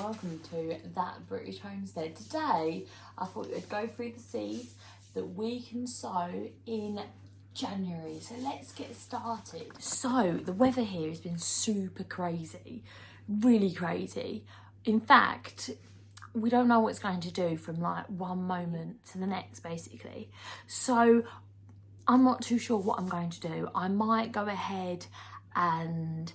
welcome to That British Homestead. Today I thought we'd go through the seeds that we can sow in January. So let's get started. So the weather here has been super crazy, really crazy. In fact, we don't know what it's going to do from like one moment to the next basically. So I'm not too sure what I'm going to do. I might go ahead and,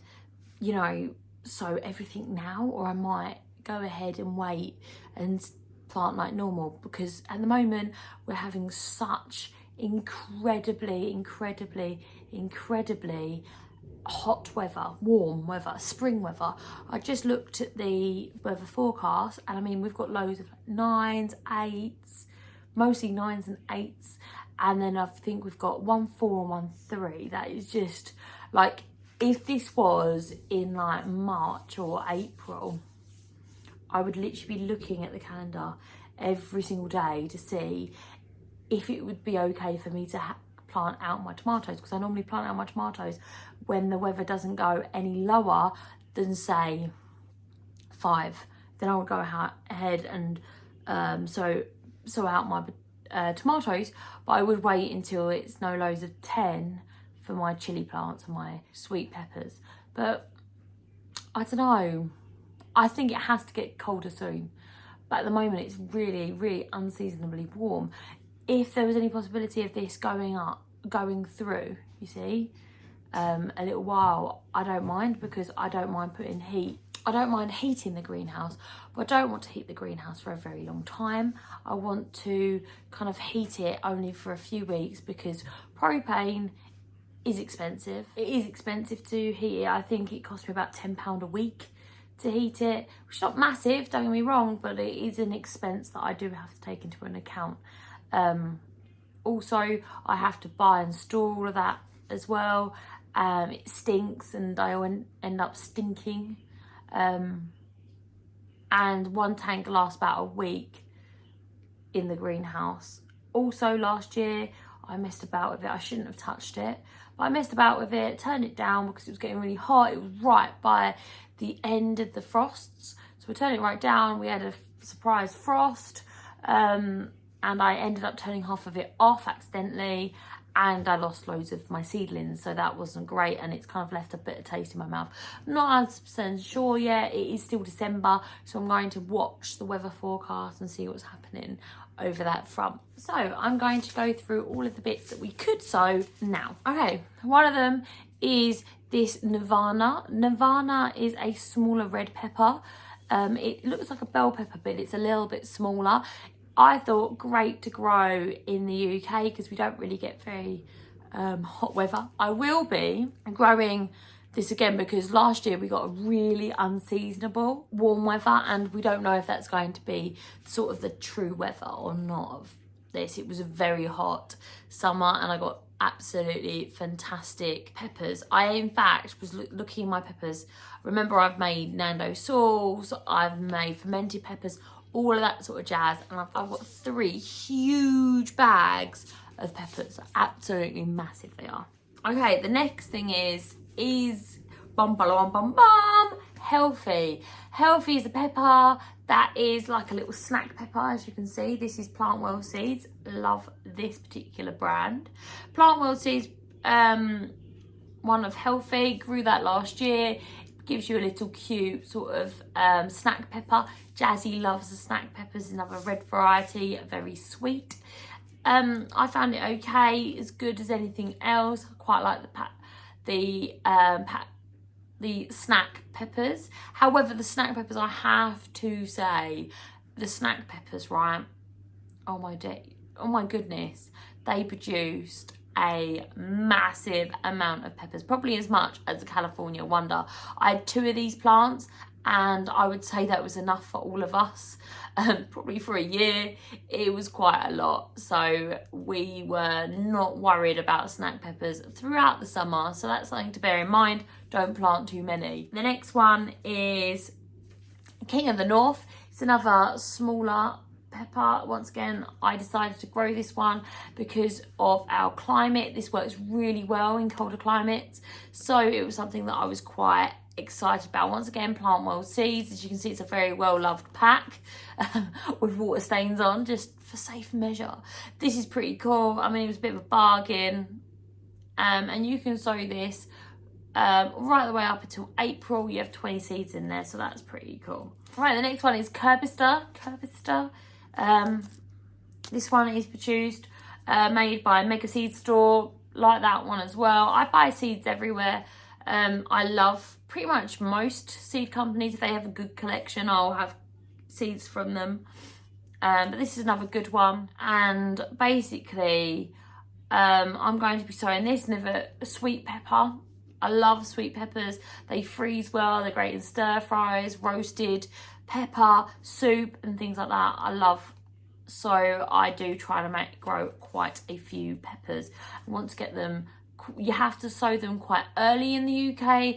you know, sow everything now, or I might go ahead and wait and plant like normal, because at the moment we're having such incredibly hot weather, warm weather, spring weather. I just looked at the weather forecast and I mean we've got loads of 9s, 8s, mostly 9s and 8s, and then I think we've got 1 4 and 1 3. That is just like, if this was in like March or April, I would literally be looking at the calendar every single day to see if it would be okay for me to plant out my tomatoes, because I normally plant out my tomatoes when the weather doesn't go any lower than say 5. Then I would go ahead and sow out my tomatoes, but I would wait until it's no lows of 10 for my chili plants and my sweet peppers. But I don't know, I think it has to get colder soon, but at the moment it's really unseasonably warm. If there was any possibility of this going through, you see, a little while, I don't mind, because I don't mind putting heat. I don't mind heating the greenhouse, but I don't want to heat the greenhouse for a very long time. I want to kind of heat it only for a few weeks, because propane is expensive. It is expensive to heat it. I think it cost me about £10 a week to heat it, which is not massive, don't get me wrong, but it is an expense that I do have to take into an account. Also, I have to buy and store all of that as well. It stinks and I end up stinking. And one tank lasts about a week in the greenhouse. Also last year I messed about with it. I shouldn't have touched it, but I messed about with it, turned it down because it was getting really hot. It was right by the end of the frosts, so we turned it right down. We had a surprise frost, and I ended up turning half of it off accidentally, and I lost loads of my seedlings, so that wasn't great, and it's kind of left a bitter taste in my mouth. I'm not 100% sure yet. It is still December, so I'm going to watch the weather forecast and see what's happening over that front. So I'm going to go through all of the bits that we could sow now. Okay, one of them is this Nirvana. Nirvana is a smaller red pepper. It looks like a bell pepper, but it's a little bit smaller. I thought great to grow in the UK because we don't really get very hot weather. I will be growing this again because last year we got a really unseasonable warm weather, and we don't know if that's going to be sort of the true weather or not of this. It was a very hot summer and I got absolutely fantastic peppers. I in fact was looking at my peppers. Remember, I've made Nando sauce, I've made fermented peppers, all of that sort of jazz, and I've got 3 huge bags of peppers. Absolutely massive they are. Okay, the next thing is healthy. Healthy is a pepper that is like a little snack pepper, as you can see. This is Plant World Seeds. Love this particular brand. Plant World Seeds, one of healthy, grew that last year. Gives you a little cute sort of snack pepper. Jazzy loves the snack peppers, another red variety, very sweet. I found it okay, as good as anything else. I quite like the snack peppers. However, the snack peppers, I have to say, the snack peppers, right? Oh my goodness, they produced a massive amount of peppers, probably as much as a California Wonder. I had 2 of these plants and I would say that was enough for all of us, probably for a year. It was quite a lot, so we were not worried about snack peppers throughout the summer, so that's something to bear in mind. Don't plant too many. The next one is King of the North. It's another smaller pepper. Once again, I decided to grow this one because of our climate. This works really well in colder climates, so it was something that I was quite excited about. Once again, Plant World Seeds. As you can see, it's a very well loved pack with water stains on, just for safe measure. This is pretty cool. I mean, it was a bit of a bargain. And you can sow this right the way up until April. You have 20 seeds in there, so that's pretty cool. Right, the next one is Curbster. This one is produced, made by Mega Seed Store, like that one as well. I buy seeds everywhere. I love pretty much most seed companies. If they have a good collection, I'll have seeds from them. But this is another good one. And basically, I'm going to be sowing this and a sweet pepper. I love sweet peppers. They freeze well. They're great in stir fries, roasted pepper, soup and things like that. I love. So I do try to grow quite a few peppers. I want to get them. You have to sow them quite early in the UK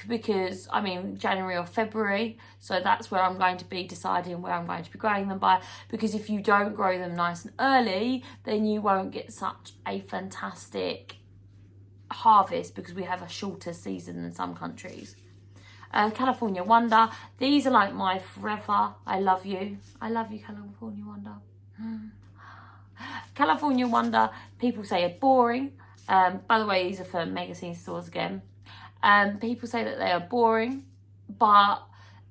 because, I mean, January or February. So that's where I'm going to be deciding where I'm going to be growing them by. Because if you don't grow them nice and early, then you won't get such a fantastic harvest because we have a shorter season than some countries. California Wonder. These are like my forever. I love you, California Wonder. California Wonder, people say are boring. By the way, these are for Mega Seed Stores again. People say that they are boring, but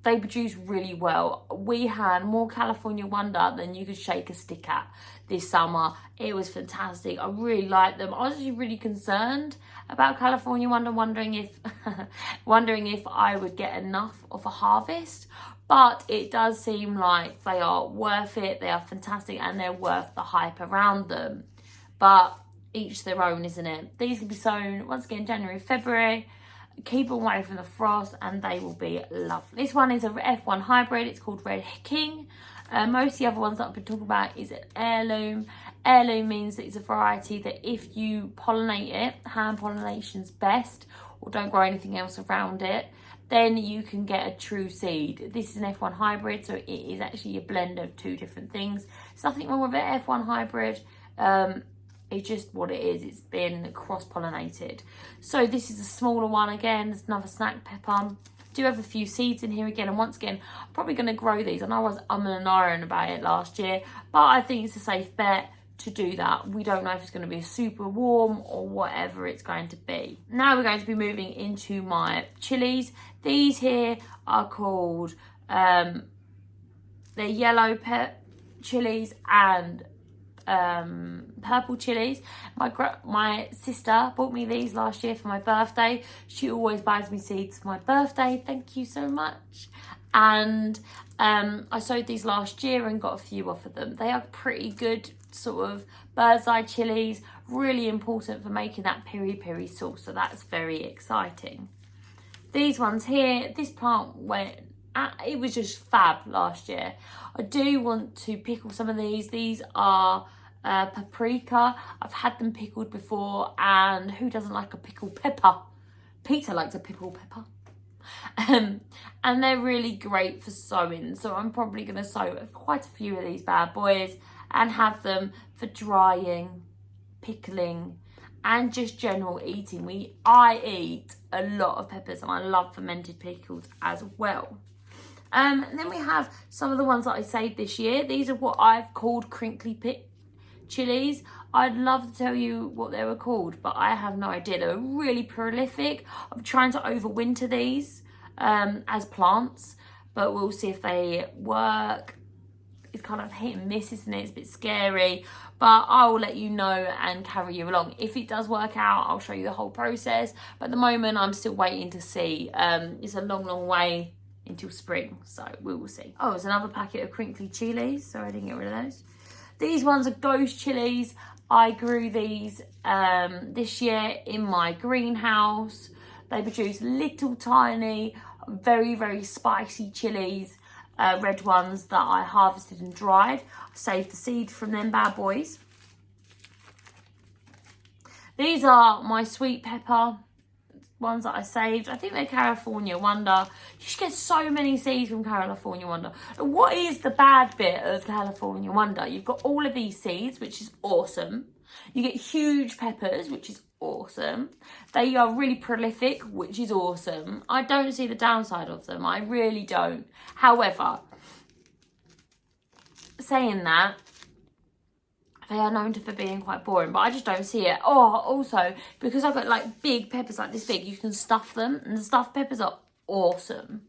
they produce really well. We had more California Wonder than you could shake a stick at this summer. It was fantastic. I really liked them. I was actually really concerned about California Wonder, wondering if I would get enough of a harvest. But it does seem like they are worth it. They are fantastic and they're worth the hype around them. But each their own, isn't it? These can be sown once again January, February. Keep away from the frost and they will be lovely. This one is a F1 hybrid. It's called Red King. Most of the other ones that I've been talking about is an heirloom. Heirloom means that it's a variety that if you pollinate it, hand pollination's best, or don't grow anything else around it, then you can get a true seed. This is an F1 hybrid, so it is actually a blend of two different things. There's nothing wrong with an F1 hybrid. It's just what it is. It's been cross-pollinated. So this is a smaller one again. It's another snack pepper. Do have a few seeds in here again. And once again, I'm probably going to grow these. I know I was umming and ahhing about it last year, but I think it's a safe bet to do that. We don't know if it's going to be super warm or whatever it's going to be. Now we're going to be moving into my chilies. These here are called, they're yellow chilies and purple chilies. My sister bought me these last year for my birthday. She always buys me seeds for my birthday. Thank you so much. And I sowed these last year and got a few off of them. They are pretty good sort of bird's eye chilies, really important for making that peri peri sauce, so that's very exciting. These ones here, this plant it was just fab last year. I do want to pickle some of these. These are paprika. I've had them pickled before, and who doesn't like a pickled pepper? Peter likes a pickled pepper. And they're really great for sowing, so I'm probably going to sow quite a few of these bad boys and have them for drying, pickling, and just general eating. I eat a lot of peppers and I love fermented pickles as well. And then we have some of the ones that I saved this year. These are what I've called crinkly chilies. I'd love to tell you what they were called, but I have no idea. They're really prolific. I'm trying to overwinter these as plants, but we'll see if they work. It's kind of hit and miss, isn't it? It's a bit scary, but I will let you know and carry you along. If it does work out, I'll show you the whole process. But at the moment, I'm still waiting to see. It's a long, long way until spring, so we will see. Oh, there's another packet of crinkly chilies. Sorry, I didn't get rid of those. These ones are ghost chilies. I grew these this year in my greenhouse. They produce little tiny, very, very spicy chilies. Red ones that I harvested and dried. I saved the seed from them bad boys. These are my sweet pepper ones that I saved. I think they're California Wonder. You should get so many seeds from California Wonder. What is the bad bit of California Wonder? You've got all of these seeds, which is awesome. You get huge peppers, which is awesome. They are really prolific, which is awesome. I don't see the downside of them. I really don't. However, saying that, they are known for being quite boring, but I just don't see it. Oh, also, because I've got like big peppers like this big, you can stuff them, and the stuffed peppers are awesome.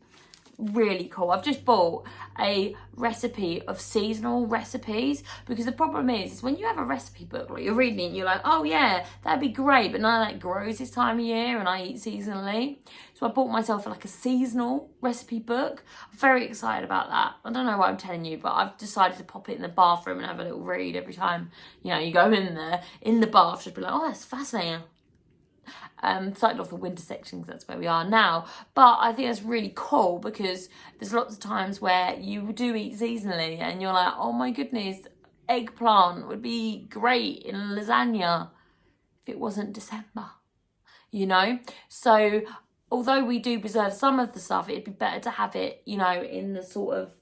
Really cool. I've just bought a recipe of seasonal recipes, because the problem is when you have a recipe book, like you're reading it and you're like, oh yeah, that'd be great, but none of that grows this time of year and I eat seasonally. So I bought myself like a seasonal recipe book. I'm very excited about that. I don't know what I'm telling you, but I've decided to pop it in the bathroom and have a little read every time, you know, you go in there in the bath, just be like, oh, that's fascinating. Started off the winter section because that's where we are now, but I think that's really cool because there's lots of times where you do eat seasonally and you're like, oh my goodness, eggplant would be great in lasagna if it wasn't December, you know. So although we do preserve some of the stuff, it'd be better to have it, you know, in the sort of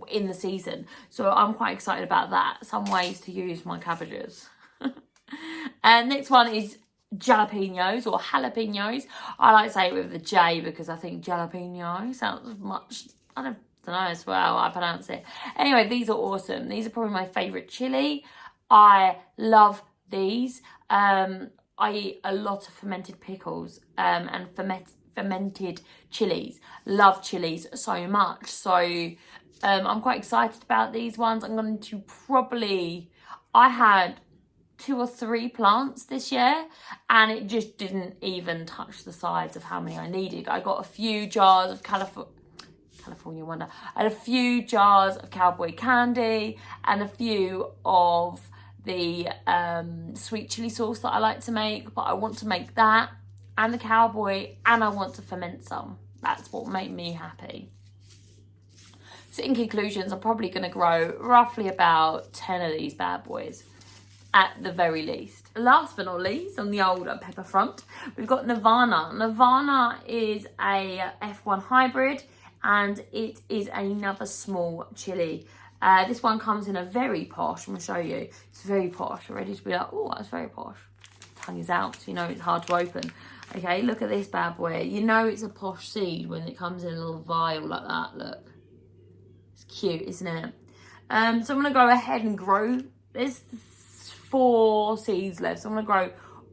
in the season. So I'm quite excited about that. Some ways to use my cabbages. And next one is jalapenos or jalapenos. I like to say it with the J because I think jalapeno sounds much, I don't know as well I pronounce it. Anyway, these are awesome. These are probably my favourite chili. I love these. I eat a lot of fermented pickles and fermented chilies. Love chilies so much. So I'm quite excited about these ones. I'm going to probably, I had 2 or 3 plants this year and it just didn't even touch the size of how many I needed. I got a few jars of California Wonder. I had a few jars of cowboy candy and a few of the sweet chili sauce that I like to make, but I want to make that and the cowboy and I want to ferment some. That's what made me happy. So in conclusions, I'm probably going to grow roughly about 10 of these bad boys at the very least. Last but not least, on the old pepper front, we've got Nirvana. Nirvana is a F1 hybrid and it is another small chili. This one comes in a very posh, I'm going to show you. It's very posh. You're ready to be like, oh, that's very posh. Tongue is out, so you know it's hard to open. Okay, look at this bad boy. You know it's a posh seed when it comes in a little vial like that, look. It's cute, isn't it? So I'm going to go ahead and grow. There's 4 seeds left, so I'm going to grow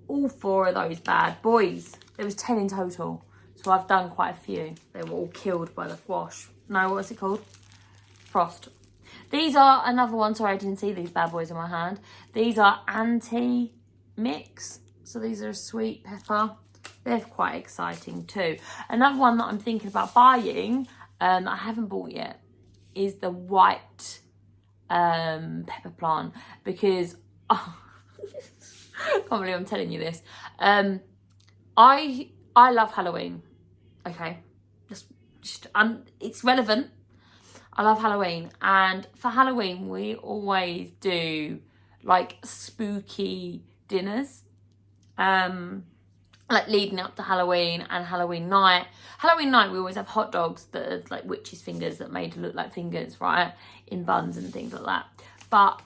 all 4 of those bad boys. There was 10 in total, so I've done quite a few. They were all killed by the frost. No, what's it called? Frost. These are another one. Sorry, I didn't see these bad boys in my hand. These are anti-mix, so these are a sweet pepper. They're quite exciting too. Another one that I'm thinking about buying, I haven't bought yet, is the white pepper plant, because oh, I can't believe I'm telling you this. I love Halloween. Okay, it's relevant. I love Halloween, and for Halloween we always do like spooky dinners, like leading up to Halloween and Halloween night. Halloween night we always have hot dogs that are like witches' fingers that are made to look like fingers, right, in buns and things like that. But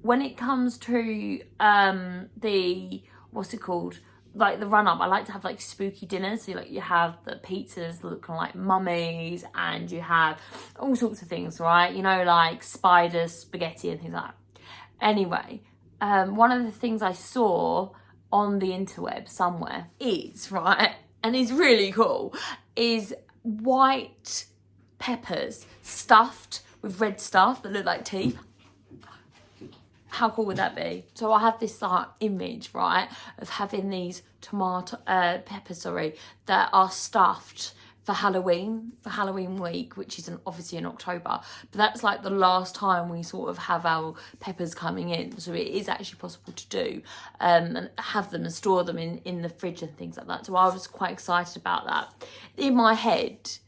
when it comes to the, what's it called, like the run up, I like to have like spooky dinners. So like you have the pizzas that look kind of like mummies, and you have all sorts of things, right? You know, like spiders, spaghetti and things like that. Anyway, one of the things I saw on the interweb somewhere is, right, and it's really cool, is white peppers stuffed with red stuff that look like teeth. How cool would that be? So I have this image, right, of having these peppers, that are stuffed for Halloween week, which is obviously in October. But that's like the last time we sort of have our peppers coming in. So it is actually possible to do and have them and store them in the fridge and things like that. So I was quite excited about that. In my head, it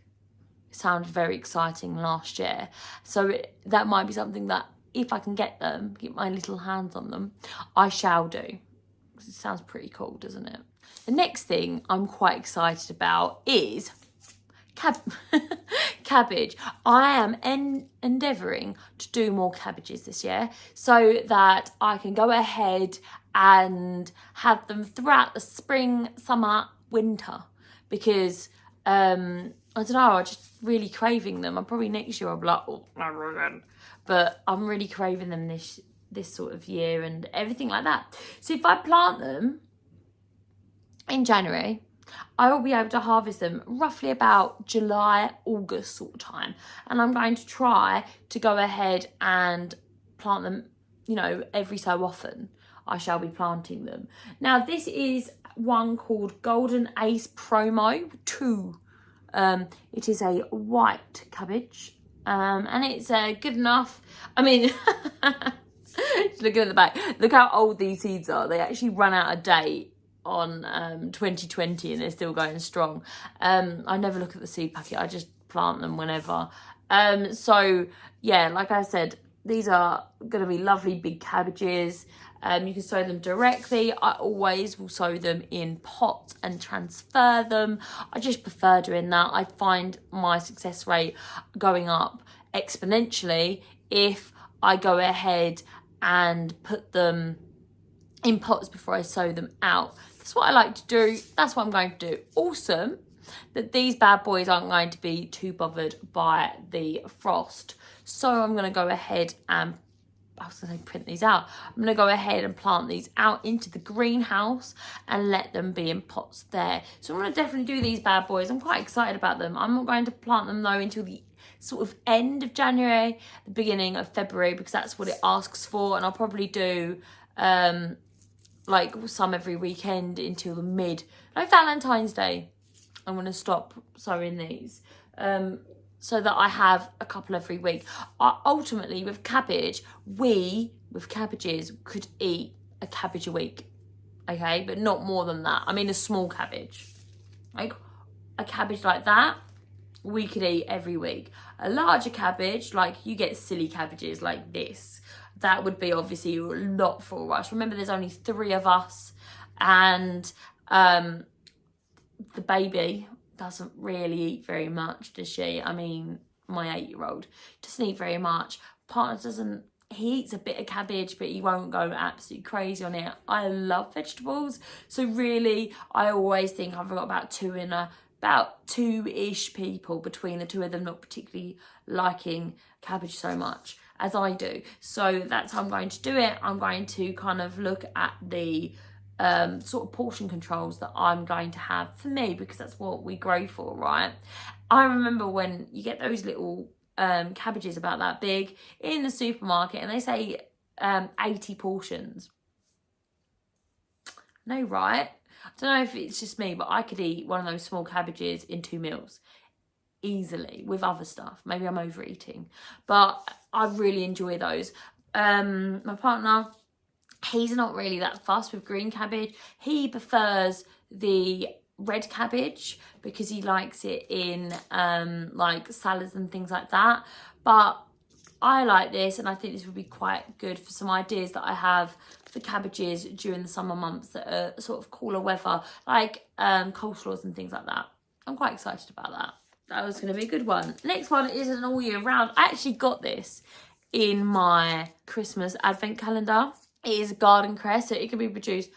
sounded very exciting last year. So that might be something that, if I can get my little hands on them, I shall do. It sounds pretty cool, doesn't it? The next thing I'm quite excited about is cabbage. I am endeavouring to do more cabbages this year so that I can go ahead and have them throughout the spring, summer, winter, because I don't know, I'm just really craving them. I'm probably next year I'll be like, oh, but I'm really craving them this sort of year and everything like that. So if I plant them in January, I will be able to harvest them roughly about July, August sort of time. And I'm going to try to go ahead and plant them, you know, every so often. I shall be planting them. Now, this is one called Golden Ace Promo 2. It is a white cabbage. And it's good enough. I mean, look at the back. Look how old these seeds are. They actually run out of date on 2020 and they're still going strong. I never look at the seed packet. I just plant them whenever. So yeah, like I said, these are going to be lovely big cabbages. You can sow them directly. I always will sow them in pots and transfer them. I just prefer doing that. I find my success rate going up exponentially if I go ahead and put them in pots before I sow them out. That's what I like to do. That's what I'm going to do. Awesome that these bad boys aren't going to be too bothered by the frost. So I'm going to go ahead and print these out. I'm going to go ahead and plant these out into the greenhouse and let them be in pots there. So I'm going to definitely do these bad boys. I'm quite excited about them. I'm not going to plant them though until the sort of end of January, the beginning of February, because that's what it asks for. And I'll probably do like some every weekend until the like Valentine's Day. I'm going to stop sowing these so that I have a couple every week. Ultimately, with cabbages could eat a cabbage a week, okay? But not more than that. I mean, a small cabbage. Like a cabbage like that, we could eat every week. A larger cabbage, like you get silly cabbages like this, that would be obviously a lot for us. Remember, there's only 3 of us, and the baby doesn't really eat very much, does she? I mean, my 8-year-old doesn't eat very much. Partner doesn't, he eats a bit of cabbage, but he won't go absolutely crazy on it. I love vegetables, so really, I always think I've got about 2-ish people between the 2 of them not particularly liking cabbage so much as I do. So that's how I'm going to do it. I'm going to kind of look at the sort of portion controls that I'm going to have for me, because that's what we grow for, right? I remember when you get those little cabbages about that big in the supermarket and they say 80 portions. No, right? I don't know if it's just me, but I could eat one of those small cabbages in 2 meals easily with other stuff. Maybe I'm overeating, but I really enjoy those. My partner, he's not really that fussed with green cabbage. He prefers the red cabbage because he likes it in like salads and things like that. But I like this, and I think this would be quite good for some ideas that I have for cabbages during the summer months that are sort of cooler weather, like coleslaws and things like that. I'm quite excited about that. That was going to be a good one. Next one is an all year round. I actually got this in my Christmas advent calendar. It is garden cress, so it can be produced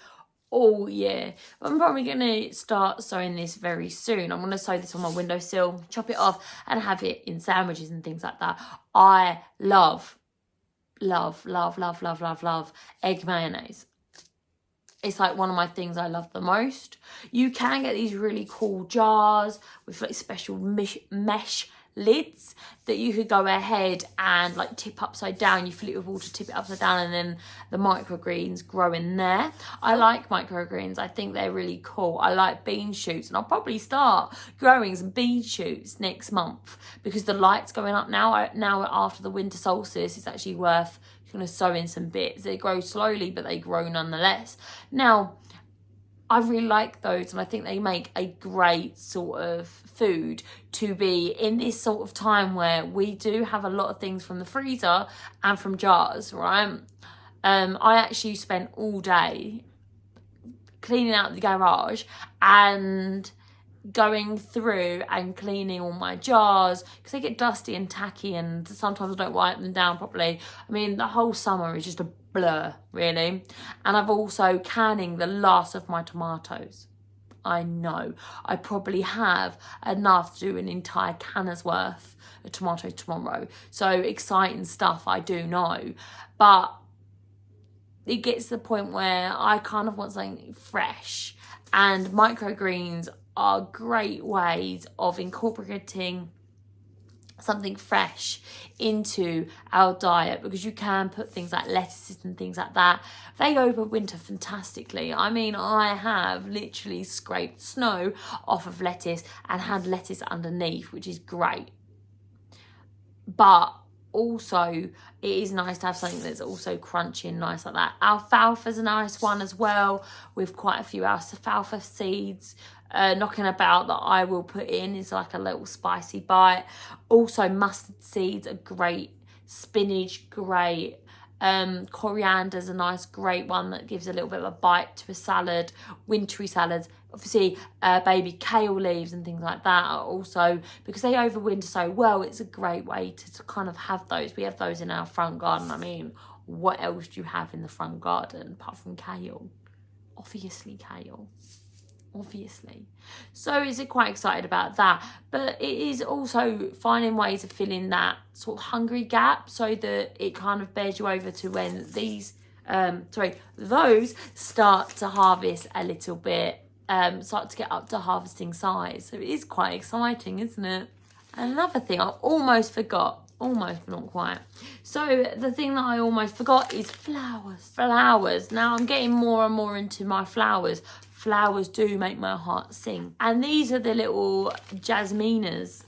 all year. But I'm probably going to start sowing this very soon. I'm going to sow this on my windowsill, chop it off and have it in sandwiches and things like that. I love egg mayonnaise. It's like one of my things I love the most. You can get these really cool jars with like special mesh lids that you could go ahead and like tip upside down. You fill it with water, tip it upside down, and then the microgreens grow in there. I like microgreens. I think they're really cool. I like bean shoots, and I'll probably start growing some bean shoots next month because the light's going up now. Now after the winter solstice, it's actually worth going to sow in some bits. They grow slowly, but they grow nonetheless. Now, I really like those, and I think they make a great sort of food to be in this sort of time where we do have a lot of things from the freezer and from jars, right? I actually spent all day cleaning out the garage and going through and cleaning all my jars because they get dusty and tacky, and sometimes I don't wipe them down properly. I mean, the whole summer is just a blur, really. And I've also canning the last of my tomatoes. I know I probably have enough to do an entire canner's worth of tomatoes tomorrow. So exciting stuff, I do know. But it gets to the point where I kind of want something fresh. And microgreens are great ways of incorporating something fresh into our diet, because you can put things like lettuces and things like that. They overwinter fantastically. I mean, I have literally scraped snow off of lettuce and had lettuce underneath, which is great. But also, it is nice to have something that's also crunchy and nice like that. Alfalfa's a nice one as well, with quite a few alfalfa seeds knocking about that I will put in. Is like a little spicy bite. Also, mustard seeds are great. Spinach, great. Coriander's a nice, great one that gives a little bit of a bite to a salad. Wintry salads. Obviously, baby kale leaves and things like that are also, because they overwinter so well, it's a great way to kind of have those. We have those in our front garden. I mean, what else do you have in the front garden apart from kale? Obviously kale. Obviously. So is it quite excited about that? But it is also finding ways of filling that sort of hungry gap so that it kind of bears you over to when those start to harvest a little bit, start to get up to harvesting size. So it is quite exciting, isn't it? Another thing I almost forgot, almost but not quite. So the thing that I almost forgot is flowers. Now I'm getting more and more into my flowers. Flowers do make my heart sing. And these are the little jasminas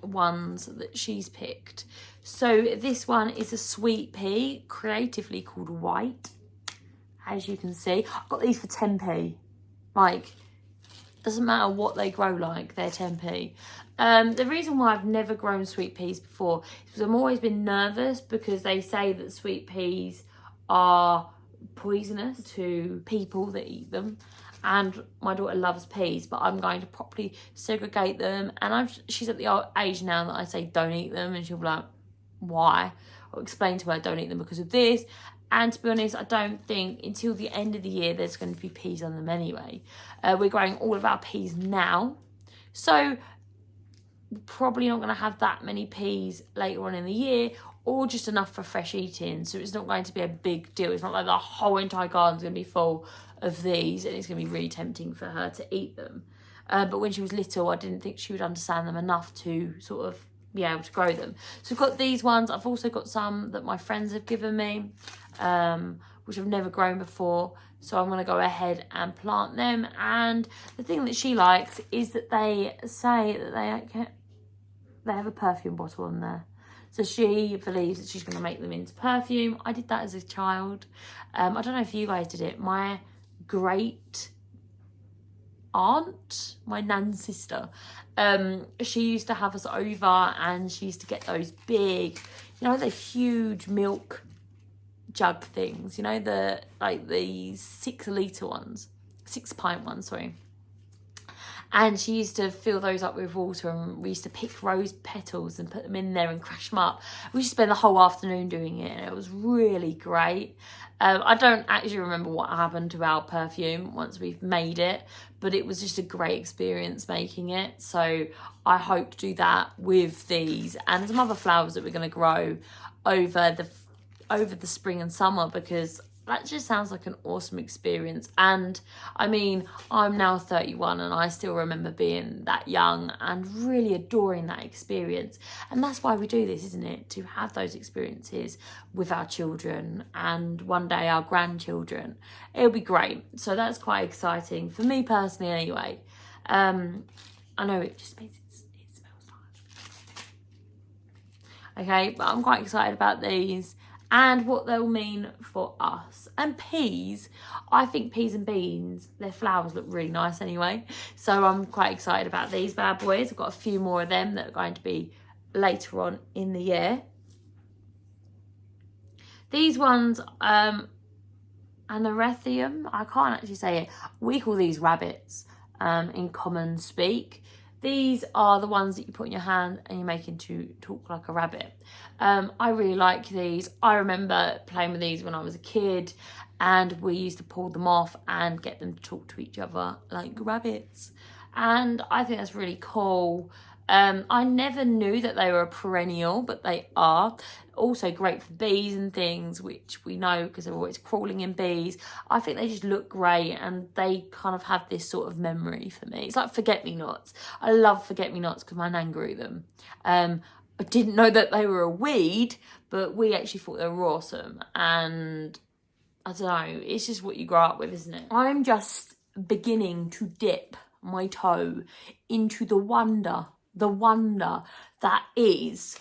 ones that she's picked. So this one is a sweet pea, creatively called White, as you can see. I've got these for 10p. Like, doesn't matter what they grow like, they're 10p. The reason why I've never grown sweet peas before is because I've always been nervous, because they say that sweet peas are poisonous to people that eat them. And my daughter loves peas, but I'm going to properly segregate them. And she's at the age now that I say don't eat them, and she'll be like, why? I'll explain to her don't eat them because of this. And to be honest, I don't think until the end of the year there's going to be peas on them anyway. We're growing all of our peas now, so we're probably not going to have that many peas later on in the year, or just enough for fresh eating. So it's not going to be a big deal. It's not like the whole entire garden's going to be full of these, and it's going to be really tempting for her to eat them. But when she was little, I didn't think she would understand them enough to sort of be able to grow them. So I've got these ones. I've also got some that my friends have given me, which I've never grown before. So I'm going to go ahead and plant them. And the thing that she likes is that they say that they have a perfume bottle on there. So she believes that she's going to make them into perfume. I did that as a child. I don't know if you guys did it. My great aunt, my nan's sister, she used to have us over, and she used to get those big, you know, the huge milk jug things, you know, the 6 litre ones, 6 pint ones, sorry. And she used to fill those up with water, and we used to pick rose petals and put them in there and crush them up. We used to spend the whole afternoon doing it, and it was really great. I don't actually remember what happened to our perfume once we've made it, but it was just a great experience making it. So I hope to do that with these and some other flowers that we're going to grow over the spring and summer, because that just sounds like an awesome experience. And I mean, I'm now 31 and I still remember being that young and really adoring that experience. And that's why we do this, isn't it? To have those experiences with our children and one day our grandchildren. It'll be great. So that's quite exciting for me personally anyway. I know it just means it smells nice. Okay, but I'm quite excited about these and what they'll mean for us. And peas, I think peas and beans, their flowers look really nice anyway. So I'm quite excited about these bad boys. I've got a few more of them that are going to be later on in the year. These ones, Anerethium, I can't actually say it. We call these rabbits in common speak. These are the ones that you put in your hand and you make into talk like a rabbit. I really like these. I remember playing with these when I was a kid, and we used to pull them off and get them to talk to each other like rabbits. And I think that's really cool. I never knew that they were a perennial, but they are. Also great for bees and things, which we know because they're always crawling in bees. I think they just look great, and they kind of have this sort of memory for me. It's like forget-me-nots. I love forget-me-nots because my nan grew them. I didn't know that they were a weed, but we actually thought they were awesome. And I don't know, it's just what you grow up with, isn't it? I'm just beginning to dip my toe into the wonder that is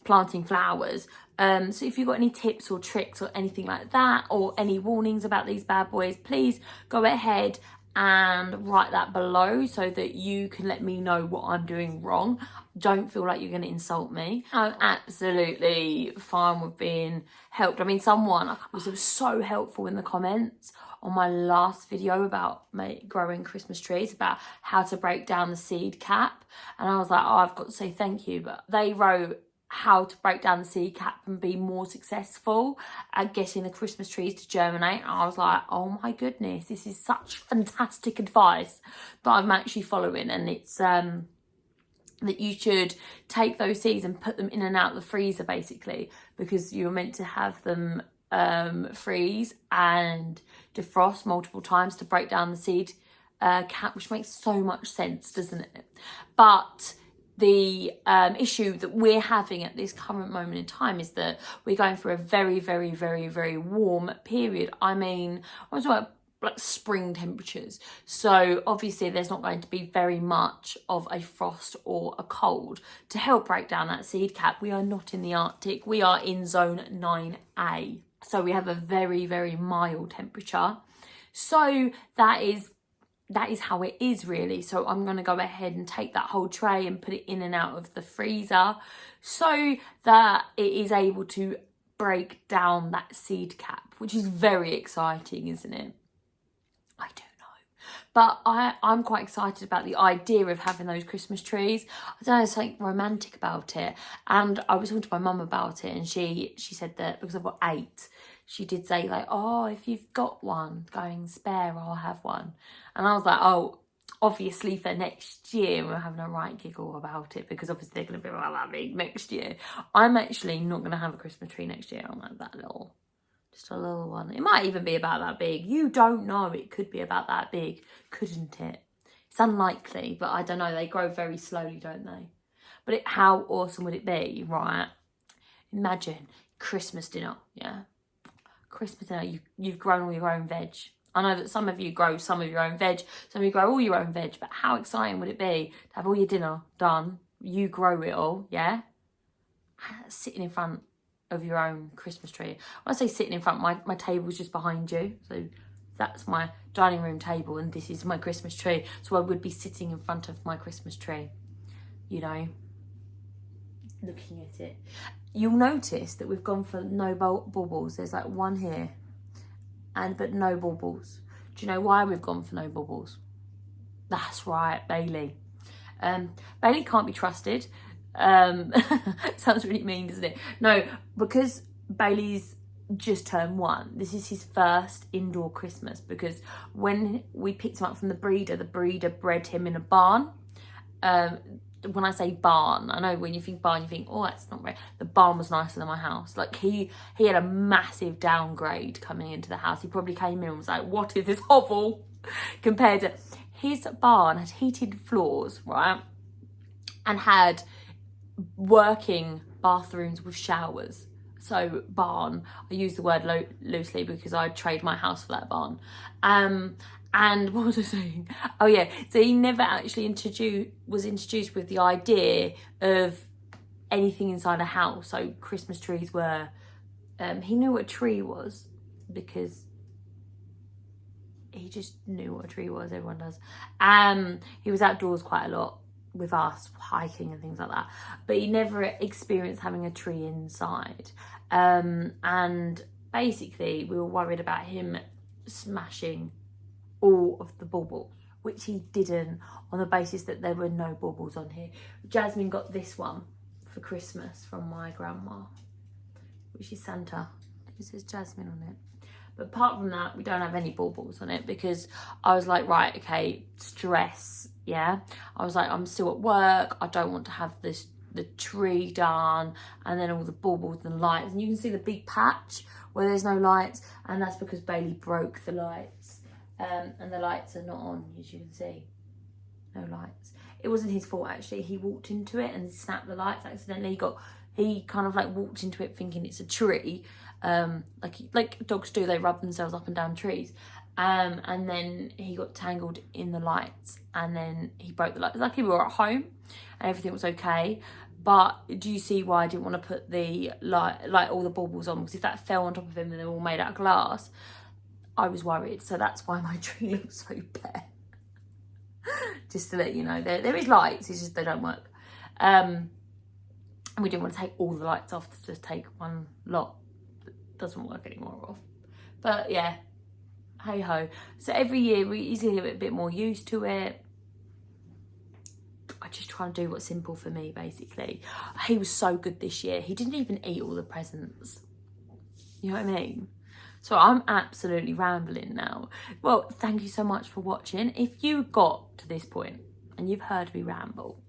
planting flowers. So if you've got any tips or tricks or anything like that, or any warnings about these bad boys, please go ahead and write that below so that you can let me know what I'm doing wrong. Don't feel like you're going to insult me. I'm absolutely fine with being helped. I mean, someone was so helpful in the comments on my last video about growing Christmas trees, about how to break down the seed cap. And I was like, oh, I've got to say thank you. But they wrote how to break down the seed cap and be more successful at getting the Christmas trees to germinate. And I was like, oh my goodness, this is such fantastic advice that I'm actually following. And it's that you should take those seeds and put them in and out of the freezer, basically, because you're meant to have them freeze and defrost multiple times to break down the seed cap, which makes so much sense, doesn't it? But the issue that we're having at this current moment in time is that we're going through a very, very, very, very warm period. I mean, I was talking about like spring temperatures. So obviously there's not going to be very much of a frost or a cold to help break down that seed cap. We are not in the Arctic. We are in zone 9A. So we have a very, very mild temperature. So that is how it is, really. So I'm going to go ahead and take that whole tray and put it in and out of the freezer so that it is able to break down that seed cap, which is very exciting, isn't it? I don't know. But I'm quite excited about the idea of having those Christmas trees. I don't know, there's something romantic about it. And I was talking to my mum about it, and she said that because I've got 8, she did say like, oh, if you've got one going spare, I'll have one. And I was like, oh, obviously for next year, we're having a right giggle about it, because obviously they're going to be about that big next year. I'm actually not going to have a Christmas tree next year. I'm like that little, just a little one. It might even be about that big. You don't know. It could be about that big, couldn't it? It's unlikely, but I don't know. They grow very slowly, don't they? But how awesome would it be, right? Imagine Christmas dinner, yeah? Christmas dinner, you've grown all your own veg. I know that some of you grow some of your own veg, some of you grow all your own veg, but how exciting would it be to have all your dinner done, you grow it all, yeah? Sitting in front of your own Christmas tree. When I say sitting in front, my table's just behind you, so that's my dining room table and this is my Christmas tree, so I would be sitting in front of my Christmas tree, you know, looking at it. You'll notice that we've gone for no baubles. There's like one here, but no baubles. Do you know why we've gone for no baubles? That's right, Bailey. Bailey can't be trusted. Sounds really mean, doesn't it? No, because Bailey's just turned 1. This is his first indoor Christmas, because when we picked him up from the breeder bred him in a barn. When I say barn, I know when you think barn, you think, oh, that's not right. The barn was nicer than my house. Like he had a massive downgrade coming into the house. He probably came in and was like, what is this hovel? Compared to his barn had heated floors, right? And had working bathrooms with showers. So barn, I use the word loosely because I'd trade my house for that barn. And what was I saying? Oh yeah, so he never actually was introduced with the idea of anything inside a house. So Christmas trees were, he knew what a tree was because he just knew what a tree was, everyone does. He was outdoors quite a lot with us, hiking and things like that. But he never experienced having a tree inside. And basically we were worried about him smashing all of the baubles, which he didn't, on the basis that there were no baubles on here. Jasmine got this one for Christmas from my grandma, which is Santa. It says Jasmine on it. But apart from that, we don't have any baubles on it because I was like, right, okay, stress, yeah. I was like, I'm still at work. I don't want to have the tree done and then all the baubles and lights. And you can see the big patch where there's no lights, and that's because Bailey broke the lights. And the lights are not on, as you can see. No lights. It wasn't his fault, actually. He walked into it and snapped the lights accidentally. He kind of like walked into it thinking it's a tree. Like dogs do, they rub themselves up and down trees. And then he got tangled in the lights, and then he broke the lights. Luckily we were at home and everything was okay. But do you see why I didn't want to put the like all the baubles on? Because if that fell on top of him and they're all made out of glass, I was worried. So that's why my tree looks so bare. Just to let you know, there is lights, it's just they don't work. And we didn't want to take all the lights off to just take one lot that doesn't work anymore off. But yeah, hey ho. So every year we usually get a bit more used to it. I just try and do what's simple for me, basically. He was so good this year. He didn't even eat all the presents. You know what I mean? So I'm absolutely rambling now. Well, thank you so much for watching. If you got to this point and you've heard me ramble,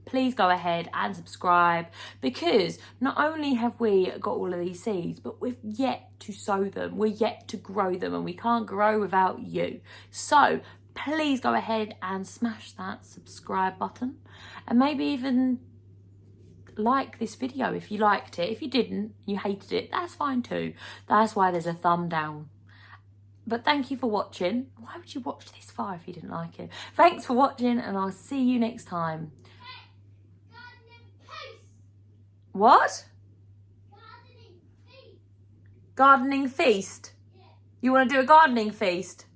please go ahead and subscribe, because not only have we got all of these seeds, but we've yet to sow them. We're yet to grow them, and we can't grow without you. So please go ahead and smash that subscribe button, and maybe even like this video if you liked it. If you didn't, you hated it, that's fine too. That's why there's a thumb down. But thank you for watching. Why would you watch this far if you didn't like it? Thanks for watching, and I'll see you next time. What? Gardening feast? Yeah. You want to do a gardening feast?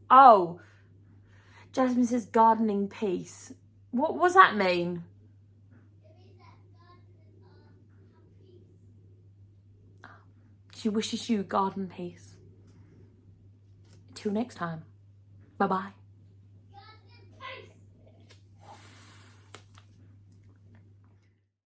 Oh, Jasmine says gardening peace. What does that mean? She wishes you garden peace. Till next time. Bye-bye.